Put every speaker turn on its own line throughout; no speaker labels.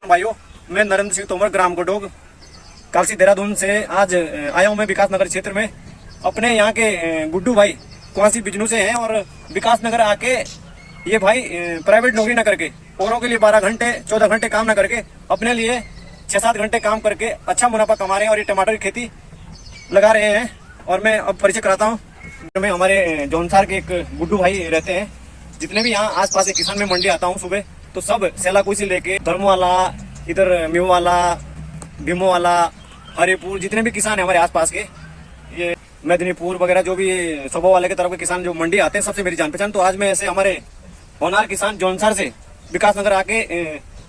भाइयों, मैं नरेंद्र सिंह तोमर, ग्राम गडोग, कालसी देहरादून से आज आया हूँ मैं विकास नगर क्षेत्र में। अपने यहाँ के गुड्डू भाई कुआंसी बिजनू से हैं और विकास नगर आके ये भाई प्राइवेट नौकरी ना करके, औरों के लिए 12 घंटे 14 घंटे काम ना करके अपने लिए 6-7 घंटे काम करके अच्छा मुनाफा कमा रहे हैं और ये टमाटर की खेती लगा रहे हैं। और मैं अब परिचय कराता हूँ। मैं हमारे जौनसार के एक गुड्डू भाई रहते हैं। जितने भी यहाँ आस पास के किसान में मंडी आता हूँ सुबह, तो सब सेलाकुई से लेके धर्मवाला, इधर म्यूवाला, भीमोवाला, हरिपुर, जितने भी किसान है हमारे आसपास के, ये मेदिनीपुर वगैरह जो भी सुबह वाले के तरफ के किसान जो मंडी आते हैं, सबसे मेरी जान पहचान। तो आज मैं ऐसे हमारे होनार किसान जौनसार से विकास नगर आके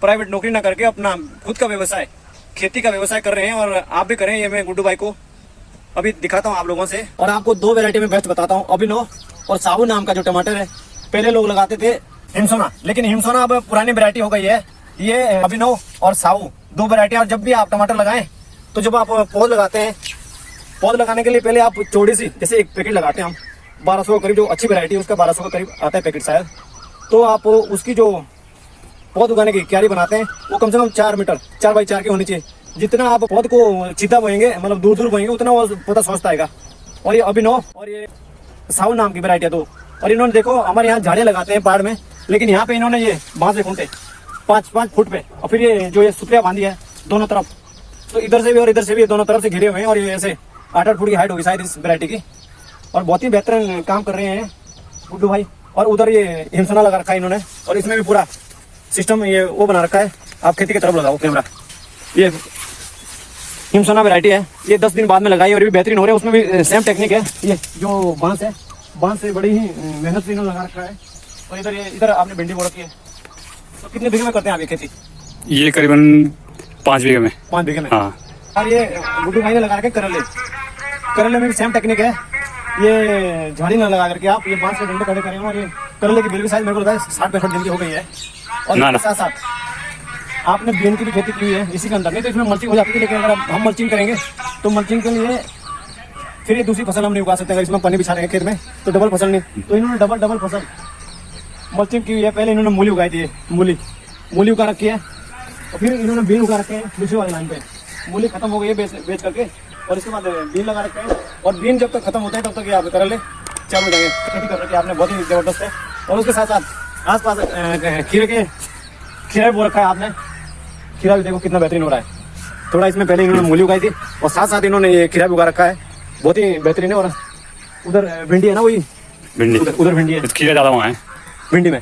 प्राइवेट नौकरी ना करके अपना खुद का व्यवसाय, खेती का व्यवसाय कर रहे हैं। और आप भी करें, ये मैं गुड्डू भाई को अभी दिखाता हूँ आप लोगों से। और आपको 2 वैरायटी में बेस्ट बताता हूँ, अभिनव और साबू नाम का जो टमाटर है। पहले लोग लगाते थे हिमसोना, लेकिन हिमसोना अब पुरानी वैरायटी हो गई है। ये अभिनव और साबू 2 वैरायटी। और जब भी आप टमाटर लगाएं तो जब आप पौध लगाते हैं, पौध लगाने के लिए पहले आप चौड़ी सी, जैसे एक पैकेट लगाते हैं हम 1200 के करीब, जो अच्छी वैरायटी है उसका 1200 के करीब आता है पैकेट शायद। तो आप उसकी जो पौध उगाने की क्यारी बनाते हैं वो कम से कम 4 मीटर 4x4 की होनी चाहिए। जितना आप पौध को सीधा बोएंगे, मतलब दूर दूर बोएंगे, उतना वो पौधा स्वस्थ आएगा। और ये अभिनव और ये साहू नाम की वैरायटी है 2। और इन्होंने देखो हमारे यहाँ झाड़ियाँ लगाते हैं पहाड़ में, लेकिन यहाँ पे इन्होंने ये बांस के खूंटे 5-5 फुट पे, और फिर ये जो ये सुतरिया बांधी है दोनों तरफ, तो इधर से भी और इधर से भी दोनों तरफ से घिरे हुए हैं। और ये ऐसे 8-8 फुट की हाइट होगी शायद इस वैरायटी की। और बहुत ही बेहतरीन काम कर रहे हैं गुड्डू भाई। और उधर ये हिमसोना लगा रखा है इन्होंने, और इसमें भी पूरा सिस्टम ये वो बना रखा है। आप खेती की तरफ लगाओ कैमरा। ये हिमसोना वैरायटी है, ये 10 दिन बाद में लगाई और ये भी बेहतरीन हो रहे हैं। उसमें भी सेम टेक्निक है। ये जो बांस है, बांस से बड़ी ही मेहनत से इन्होंने लगा रखा है। और इधर आपने भिंडी बो रखी है। तो कितने बीघे में करते हैं आप ये खेती?
ये करीबन 5 बीघे में।
5 बीघे में,
हाँ।
और ये गुड्डू भाई ने लगा रखे करेले में भी सेम टेक्निक है। ये झाड़ी न लगा करके आप ये बांस के डंडे खड़े करें। और ये करेले की बेल भी शायद मेरे को लगता है 60-65 दिन की हो गई है। और इसके साथ साथ आपने बीन की भी खेती की हुई है इसी के अंदर। नहीं तो इसमें मल्चिंग हो जाती है, लेकिन अगर हम मल्चिंग करेंगे तो मल्चिंग के लिए फिर ये दूसरी फसल हम नहीं उगा सकते। अगर इसमें पानी बिछा देंगे खेत में तो डबल फसल नहीं, तो इन्होंने डबल फसल मल्चिंग की हुई है। पहले इन्होंने मूली उगाई थी, मूली उगा रखी है, और फिर इन्होंने बीन उगा रखे हैं दूसरी वाली लाइन पे। मूली खत्म हो गई है बेच करके, और इसके बाद बीन लगा रखे हैं। और बीन जब तक खत्म होता है तब तक ये आप करेले चालू हो जाएंगे। खेती कर रखी है आपने, बहुत ही जबरदस्त है। और उसके साथ साथ आस पास खीरा बो रखा है आपने। खीरा भी देखो कितना बेहतरीन हो रहा है। थोड़ा इसमें पहले इन्होंने मूली उगाई थी और साथ साथ इन्होंने ये खीरा भी उगा रखा है, बहुत ही बेहतरीन है। और उधर भिंडी है ना, वही भिंडी, उधर भिंडी है,
खीरा ज्यादा वहाँ है
भिंडी में,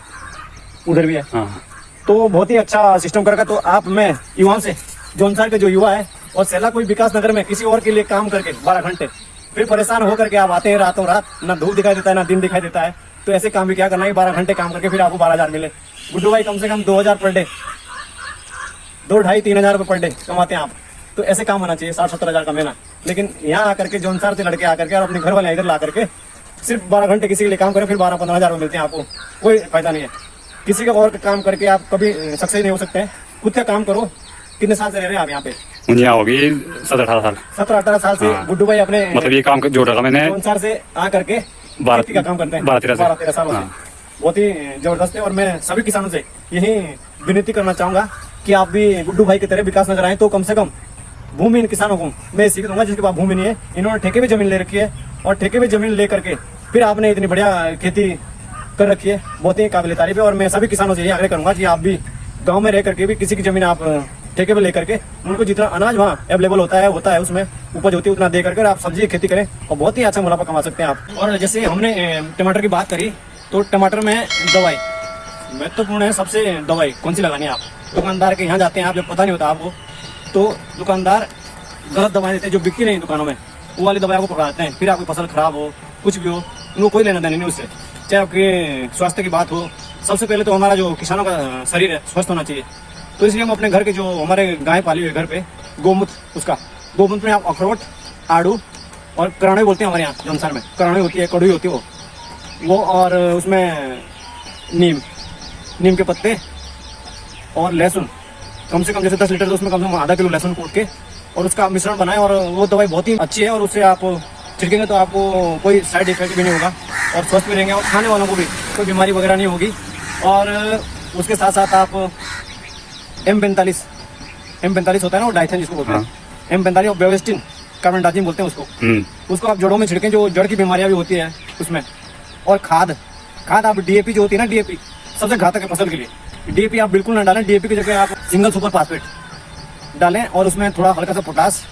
उधर भी है।
हाँ।
तो बहुत ही अच्छा सिस्टम कर रखा। तो आप, मैं युवाओं से, जौनसार के जो युवा है और सेला कोई विकास नगर में किसी और के लिए काम करके 12 घंटे फिर परेशान होकर के आप आते हैं रातों रात, ना धूप दिखाई देता है ना दिन दिखाई देता है, तो ऐसे काम भी क्या करना है, 12 घंटे काम करके फिर आपको 12,000 मिले। गुड्डू भाई कम से कम 2,000 पर डे, 2-2.5-3 हज़ार रुपये पर डे कमाते हैं आप। तो ऐसे काम होना चाहिए, 60-70 हज़ार कमाना। लेकिन यहाँ आकर के जौनसार से लड़के आकर के और अपने घर वाले इधर ला करके सिर्फ 12 घंटे किसी के लिए काम करें, फिर 12-15 हज़ार रुपये मिलते हैं आपको। कोई फायदा नहीं है। किसी का और काम करके आप कभी सक्सेस नहीं हो सकते हैं। खुद का काम करो। कितने साल से रह रहे हैं आप यहाँ पे?
मुझे यहाँ होगी 17-18 साल।
17-18 साल से गुड्डू भाई अपने,
मतलब ये काम जोड़ रखा मैंने
जौनसार से आकर के खेती का काम करते हैं 12-13 सालों से। बहुत ही जबरदस्त है। और मैं सभी किसानों से यही विनती करना चाहूंगा कि आप भी गुड्डू भाई की तरह विकास नगर आए, तो कम से कम भूमिहीन किसानों को मैं सीख दूंगा, जिसके पास भूमि नहीं है। इन्होंने ठेके में जमीन ले रखी है, और ठेके में जमीन ले करके फिर आपने इतनी बढ़िया खेती कर रखी है, बहुत ही काबिल तारीफ है। और मैं सभी किसानों से यही आग्रह करूंगा कि आप भी गाँव में रह करके भी किसी की जमीन आप ठेके पे लेकर के उनको जितना अनाज वहाँ अवेलेबल होता है उसमें उपज होती है उतना दे करके आप सब्जी की खेती करें, और बहुत ही अच्छा मुनाफा कमा सकते हैं आप। और जैसे हमने टमाटर की बात करी, तो टमाटर में दवाई महत्वपूर्ण है। सबसे दवाई कौन सी लगानी है? आप दुकानदार के यहाँ जाते हैं, आप जब पता नहीं होता आपको, तो दुकानदार गलत दवाई देते हैं जो बिकती नहीं दुकानों में, वो वाली दवाई आपको पकड़ाते हैं। फिर आपकी फसल खराब हो, कुछ भी हो, उनको कोई लेना देना नहीं उससे। चाहे आपके स्वास्थ्य की बात हो, सबसे पहले तो हमारा जो किसानों का शरीर है स्वस्थ होना चाहिए। तो इसलिए हम अपने घर के, जो हमारे गाय पाली हुई है घर पे, गोमूत्र, उसका गोमूत्र में आप अखरोट, आड़ू और कराड़े बोलते हैं हमारे यहाँ जौनसार में, कराड़े होती है, कड़वी होती है वो, और उसमें नीम के पत्ते और लहसुन, कम से कम जैसे 10 लीटर, तो उसमें कम से कम आधा किलो लहसुन कूट के और उसका मिश्रण बनाएं। और वो दवाई बहुत ही अच्छी है, और उससे आप छिड़केंगे तो आपको कोई साइड इफेक्ट भी नहीं होगा, और स्वस्थ भी रहेंगे, और खाने वालों को भी कोई बीमारी वगैरह नहीं होगी। और उसके साथ साथ आप M45 M45 होता है ना, वो डाइथेन जिसको बोलते हैं, M45 और बेवरेस्टिन कार्बेंडाजिम बोलते हैं उसको। उसको आप जड़ों में छिड़कें, जो जड़ की बीमारियां भी होती है उसमें। और खाद आप DAP जो होती है ना, DAP सबसे घातक है फसल के लिए। DAP आप बिल्कुल ना डालें, DAP की जगह आप सिंगल सुपर फास्फेट डालें और उसमें थोड़ा हल्का सा पोटास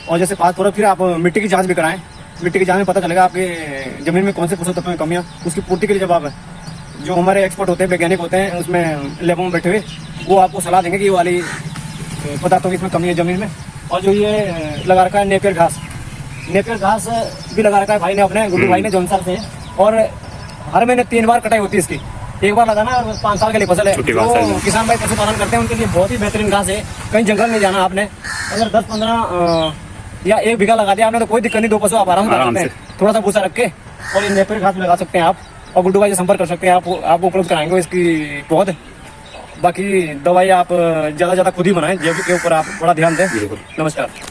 और जैसे फास्फोरस। फिर आप मिट्टी की जांच भी कराएं, मिट्टी की जांच में पता चलेगा आपके जमीन में कौन से पोषक तत्वों में कमियां, उसकी पूर्ति के लिए जब आप जो हमारे एक्सपर्ट होते हैं, वैज्ञानिक होते हैं उसमें लैबों में बैठे हुए, वो आपको सलाह देंगे कि ये वाली पदार्थों की इसमें कमी है जमीन में। और जो ये लगा रखा है नेपियर घास भी लगा रखा है भाई ने, अपने गुड्डू भाई ने जौनसर से। और हर महीने 3 बार कटाई होती है इसकी, एक बार लगाना और 5 साल के लिए फसल है। तो किसान भाई पशुपालन करते हैं उनके लिए बहुत ही बेहतरीन घास है। कहीं जंगल नहीं जाना आपने, अगर 10-15 या 1 बीघा लगा दिया आपने तो कोई दिक्कत नहीं, 2 पशु आप आराम से सकते हैं, थोड़ा सा भूसा रख के। और ये नेपियर घास लगा सकते हैं आप, और गुड्डू भाई से संपर्क कर सकते हैं, आपको उपलब्ध कराएंगे इसकी पौध। बाकी दवाई आप ज़्यादा खुद ही बनाएं, जैविक के ऊपर आप थोड़ा ध्यान दें। नमस्कार।